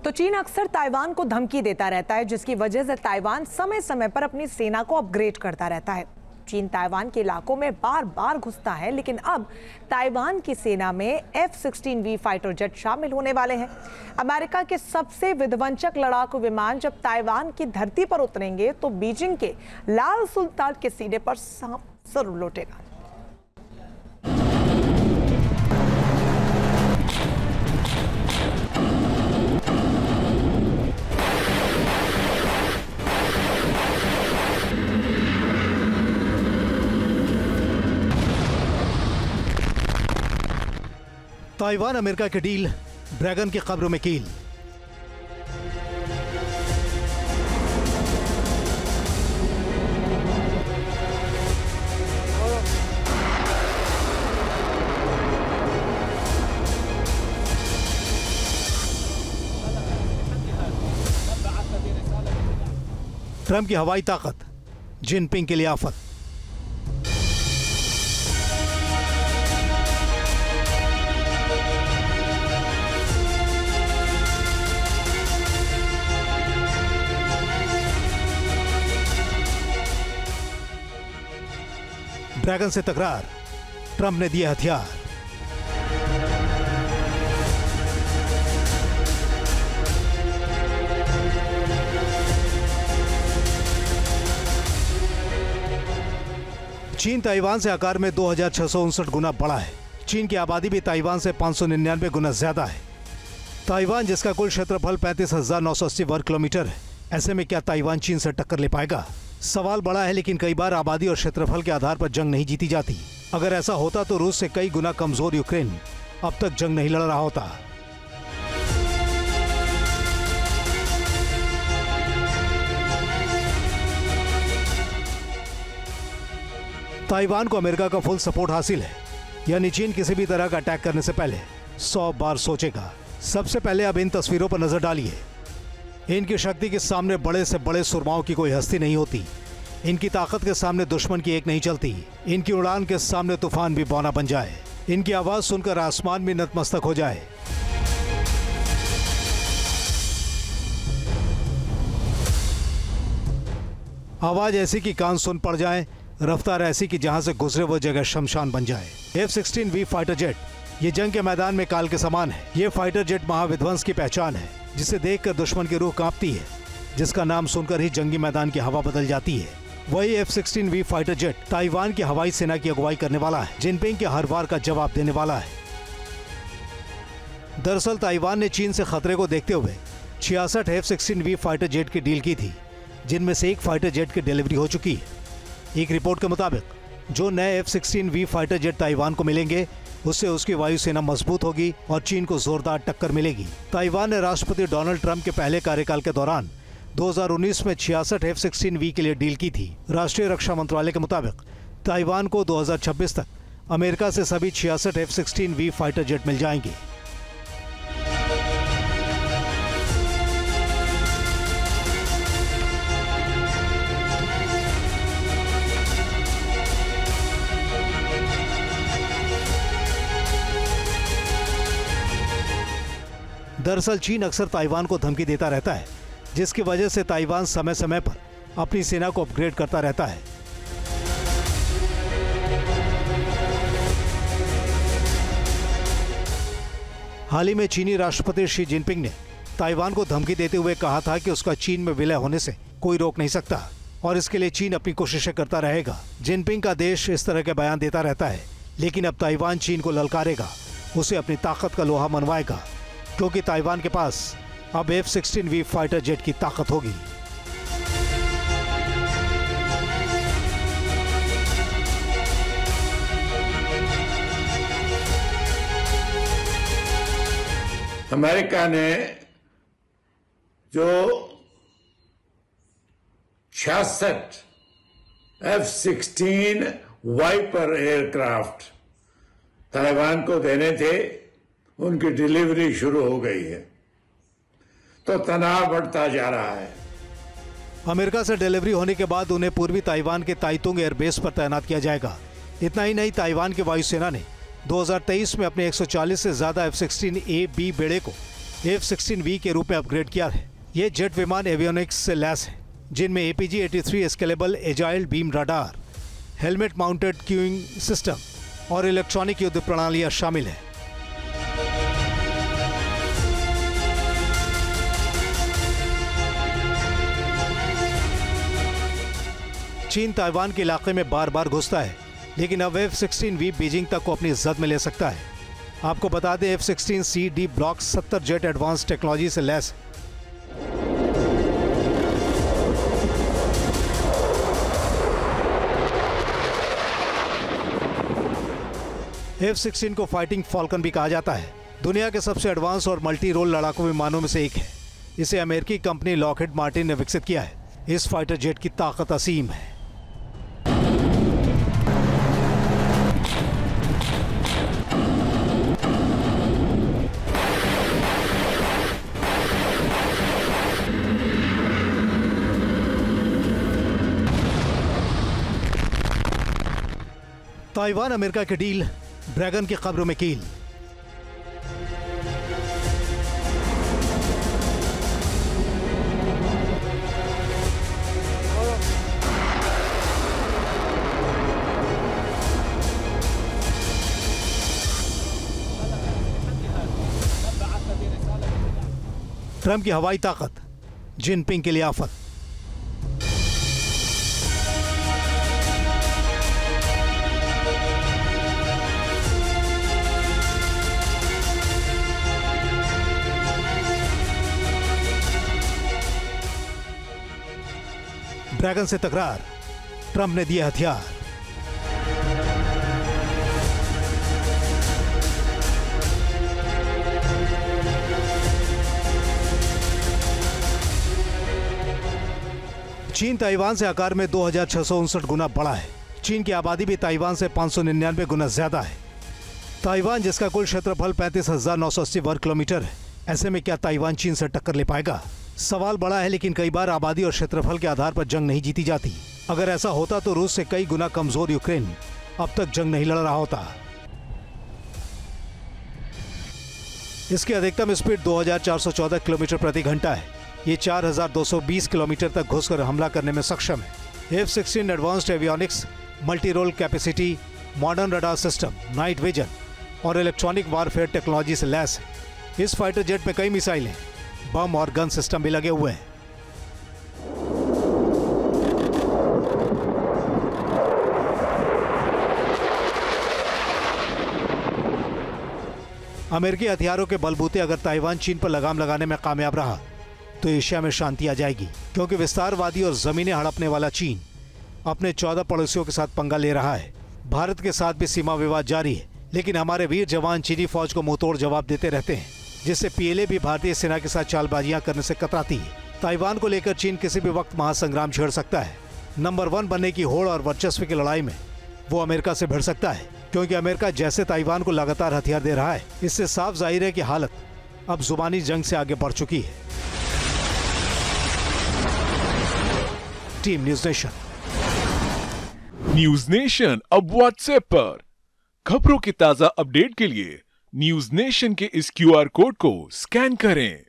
तो चीन अक्सर ताइवान को धमकी देता रहता है, जिसकी वजह से ताइवान समय समय पर अपनी सेना को अपग्रेड करता रहता है। चीन ताइवान के इलाकों में बार बार घुसता है, लेकिन अब ताइवान की सेना में F-16V फाइटर जेट शामिल होने वाले हैं। अमेरिका के सबसे विध्वंसक लड़ाकू विमान जब ताइवान की धरती पर उतरेंगे तो बीजिंग के लाल सुल्तान के सीने पर सांप जरूर लौटेगा। ताइवान अमेरिका की डील, ड्रैगन की कब्र में कील। ट्रंप की हवाई ताकत, जिनपिंग के लिए आफत। ड्रैगन से तकरार, ट्रंप ने दिए हथियार। चीन ताइवान से आकार में 2659 गुना बड़ा है। चीन की आबादी भी ताइवान से 599 गुना ज्यादा है। ताइवान, जिसका कुल क्षेत्रफल 35,980 वर्ग किलोमीटर है, ऐसे में क्या ताइवान चीन से टक्कर ले पाएगा? सवाल बड़ा है, लेकिन कई बार आबादी और क्षेत्रफल के आधार पर जंग नहीं जीती जाती। अगर ऐसा होता तो रूस से कई गुना कमजोर यूक्रेन अब तक जंग नहीं लड़ रहा होता। ताइवान को अमेरिका का फुल सपोर्ट हासिल है, यानी चीन किसी भी तरह का अटैक करने से पहले 100 बार सोचेगा। सबसे पहले अब इन तस्वीरों पर नजर डालिए। इनकी शक्ति के सामने बड़े से बड़े सुरमाओं की कोई हस्ती नहीं होती। इनकी ताकत के सामने दुश्मन की एक नहीं चलती। इनकी उड़ान के सामने तूफान भी बौना बन जाए। इनकी आवाज सुनकर आसमान भी नतमस्तक हो जाए। आवाज ऐसी कि कान सुन पड़ जाए, रफ्तार ऐसी कि जहां से गुजरे वो जगह शमशान बन जाए। F-16V फाइटर जेट ये जंग के मैदान में काल के समान है। ये फाइटर जेट महाविध्वंस की पहचान है, जिसे देखकर दुश्मन की रूह कांपती है, जिसका नाम सुनकर ही जंगी मैदान की हवा बदल जाती है। वही F-16V फाइटर जेट ताइवान की हवाई सेना की अगुवाई करने वाला है, जिनपिंग के हर वार का जवाब देने वाला है। दरअसल ताइवान ने चीन से खतरे को देखते हुए 66 F-16V फाइटर जेट की डील की थी, जिनमें से एक फाइटर जेट की डिलीवरी हो चुकी है। एक रिपोर्ट के मुताबिक जो नए F-16V फाइटर जेट ताइवान को मिलेंगे, उससे उसकी वायुसेना मजबूत होगी और चीन को जोरदार टक्कर मिलेगी। ताइवान ने राष्ट्रपति डोनाल्ड ट्रंप के पहले कार्यकाल के दौरान 2019 में 66 F-16V के लिए डील की थी। राष्ट्रीय रक्षा मंत्रालय के मुताबिक ताइवान को 2026 तक अमेरिका से सभी 66 F-16V फाइटर जेट मिल जाएंगे। दरअसल चीन अक्सर ताइवान को धमकी देता रहता है, जिसकी वजह से ताइवान समय समय पर अपनी सेना को अपग्रेड करता रहता है। हाल ही में चीनी राष्ट्रपति शी जिनपिंग ने ताइवान को धमकी देते हुए कहा था कि उसका चीन में विलय होने से कोई रोक नहीं सकता और इसके लिए चीन अपनी कोशिशें करता रहेगा। जिनपिंग का देश इस तरह के बयान देता रहता है, लेकिन अब ताइवान चीन को ललकारेगा, उसे अपनी ताकत का लोहा मनवाएगा, क्योंकि ताइवान के पास अब F-16V फाइटर जेट की ताकत होगी। अमेरिका ने जो 66 F-16 वाइपर एयरक्राफ्ट ताइवान को देने थे, उनकी डिलीवरी शुरू हो गई है, तो तनाव बढ़ता जा रहा है। अमेरिका से डिलीवरी होने के बाद उन्हें पूर्वी ताइवान के ताइतुंग एयरबेस पर तैनात किया जाएगा। इतना ही नहीं, ताइवान की वायुसेना ने 2023 में अपने 140 से ज्यादा F-16A-B बेड़े को F-16V के रूप में अपग्रेड किया है। ये जेट विमान एवियोनिक्स से लैस है, जिनमें APG-83 scalable agile beam radar, helmet mounted queuing system और इलेक्ट्रॉनिक युद्ध प्रणालियां शामिल हैं। चीन ताइवान के इलाके में बार बार घुसता है, लेकिन अब F-16V बीजिंग तक को अपनी जद में ले सकता है। आपको बता दें, F-16C D block 70 jet advance technology से लैस है। F-16 को फाइटिंग फॉल्कन भी कहा जाता है। दुनिया के सबसे एडवांस और मल्टी रोल लड़ाकू विमानों में से एक है। इसे अमेरिकी कंपनी लॉकहीड मार्टिन ने विकसित किया है। इस फाइटर जेट की ताकत असीम है। ताइवान अमेरिका की डील, ड्रैगन की कब्र में कील। ट्रंप की हवाई ताकत, जिनपिंग के लिए आफत। ड्रैगन से तकरार, ट्रंप ने दिए हथियार। चीन ताइवान से आकार में 2659 गुना बड़ा है। चीन की आबादी भी ताइवान से 599 गुना ज्यादा है। ताइवान, जिसका कुल क्षेत्रफल 35,980 वर्ग किलोमीटर है, ऐसे में क्या ताइवान चीन से टक्कर ले पाएगा? सवाल बड़ा है, लेकिन कई बार आबादी और क्षेत्रफल के आधार पर जंग नहीं जीती जाती। अगर ऐसा होता तो रूस से कई गुना कमजोर यूक्रेन अब तक जंग नहीं लड़ रहा होता। इसकी अधिकतम स्पीड 2414 किलोमीटर प्रति घंटा है। ये 4220 किलोमीटर तक घुसकर हमला करने में सक्षम है। F-16 advanced avionics, multi role capacity, modern radar system, night vision और इलेक्ट्रॉनिक वारफेयर टेक्नोलॉजी से लैस है। इस फाइटर जेट में कई मिसाइलें, बम और गन सिस्टम भी लगे हुए हैं। अमेरिकी हथियारों के बलबूते अगर ताइवान चीन पर लगाम लगाने में कामयाब रहा तो एशिया में शांति आ जाएगी, क्योंकि विस्तारवादी और जमीनें हड़पने वाला चीन अपने 14 पड़ोसियों के साथ पंगा ले रहा है। भारत के साथ भी सीमा विवाद जारी है, लेकिन हमारे वीर जवान चीनी फौज को मुंहतोड़ जवाब देते रहते हैं, जिससे PLA भी भारतीय सेना के साथ चालबाजियां करने से कतराती है। ताइवान को लेकर चीन किसी भी वक्त महासंग्राम छेड़ सकता है। नंबर 1 बनने की होड़ और वर्चस्व की लड़ाई में वो अमेरिका से भिड़ सकता है, क्योंकि अमेरिका जैसे ताइवान को लगातार हथियार दे रहा है, इससे साफ जाहिर है कि हालत अब जुबानी जंग से आगे बढ़ चुकी है। Team news nation. News nation अब व्हाट्सएप पर खबरों की ताजा अपडेट के लिए न्यूज नेशन के इस QR कोड को स्कैन करें।